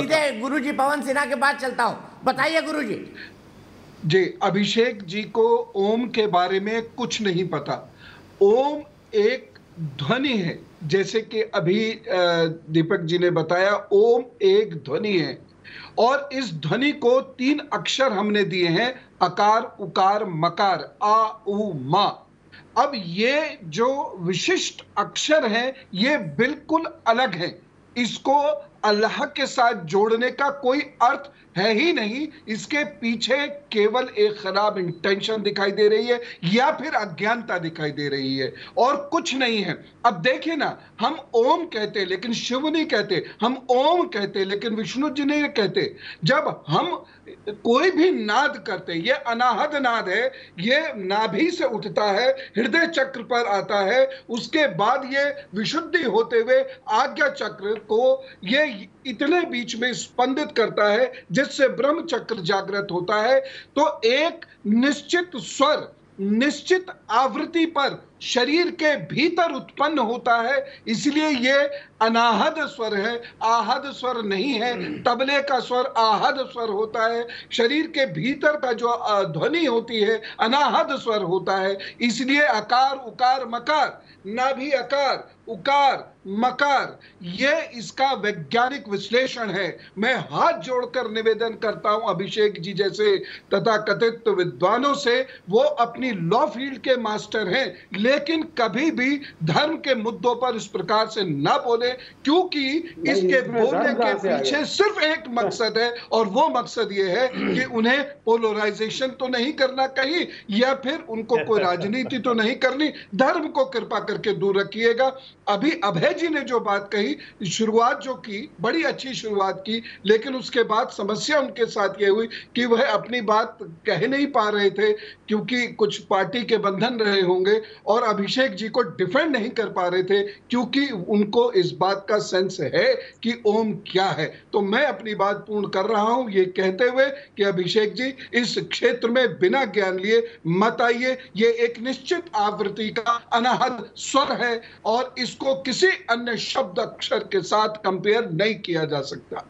सीधे गुरुजी पवन सिन्हा के पास चलता हूं, बताइए गुरुजी। जी, अभिषेक जी को ओम के बारे में कुछ नहीं पता। ओम एक ध्वनि है, जैसे कि अभी दीपक जी ने बताया, ओम एक ध्वनि है और इस ध्वनि को 3 अक्षर हमने दिए हैं, अकार, उकार, मकार, आ, उ, मा। अब ये जो विशिष्ट अक्षर हैं, ये बिल्कुल अलग हैं। इसको अल्लाह के साथ जोड़ने का कोई अर्थ है ही नहीं। इसके पीछे केवल एक खराब इंटेंशन दिखाई दे रही है या फिर अज्ञानता दिखाई दे रही है और कुछ नहीं है। अब देखिए ना, हम ओम कहते लेकिन शिव नहीं कहते, हम ओम कहते लेकिन विष्णु जी नहीं कहते। जब हम कोई भी नाद करते, ये अनाहद नाद है, ये नाभि से उठता है, हृदय चक्र पर आता है, उसके बाद ये विशुद्धि होते हुए आज्ञा चक्र को ये इतने बीच में स्पंदित करता है जिससे ब्रह्म चक्र जागृत होता है। तो एक निश्चित स्वर, निश्चित आवृत्ति पर शरीर के भीतर उत्पन्न होता है, इसलिए ये अनाहद स्वर है, आहद स्वर नहीं है। तबले का स्वर आहद स्वर होता है, शरीर के भीतर का जो ध्वनि होती है अनाहद स्वर होता है। इसलिए अकार, उकार, मकार, नाभि अकार, उकार, मकार, ये इसका वैज्ञानिक विश्लेषण है। मैं हाथ जोड़कर निवेदन करता हूं अभिषेक जी जैसे तथाकथित विद्वानों से, वो अपनी लॉ फील्ड के मास्टर हैं, लेकिन कभी भी धर्म के मुद्दों पर इस प्रकार से ना बोले, क्योंकि इसके बोलने के पीछे सिर्फ एक मकसद है और वो मकसद ये है कि उन्हें पोलराइजेशन तो नहीं करना कहीं, या फिर उनको कोई राजनीति तो नहीं करनी। धर्म को कृपा करके दूर रखिएगा। अभी अभय जी ने जो बात कही, शुरुआत जो की, बड़ी अच्छी शुरुआत की, लेकिन उसके बाद समस्या उनके साथ ये हुई कि वह अपनी बात कह नहीं पा रहे थे क्योंकि कुछ पार्टी के बंधन रहे होंगे, और अभिषेक जी को डिफेंड नहीं कर पा रहे थे क्योंकि उनको इस बात का सेंस है कि ओम क्या है। तो मैं अपनी बात पूर्ण कर रहा हूं ये कहते हुए कि अभिषेक जी इस क्षेत्र में बिना ज्ञान लिए मत आइए। ये एक निश्चित आवृत्ति का अनाहद स्वर है और इसको किसी अन्य शब्द अक्षर के साथ कंपेयर नहीं किया जा सकता।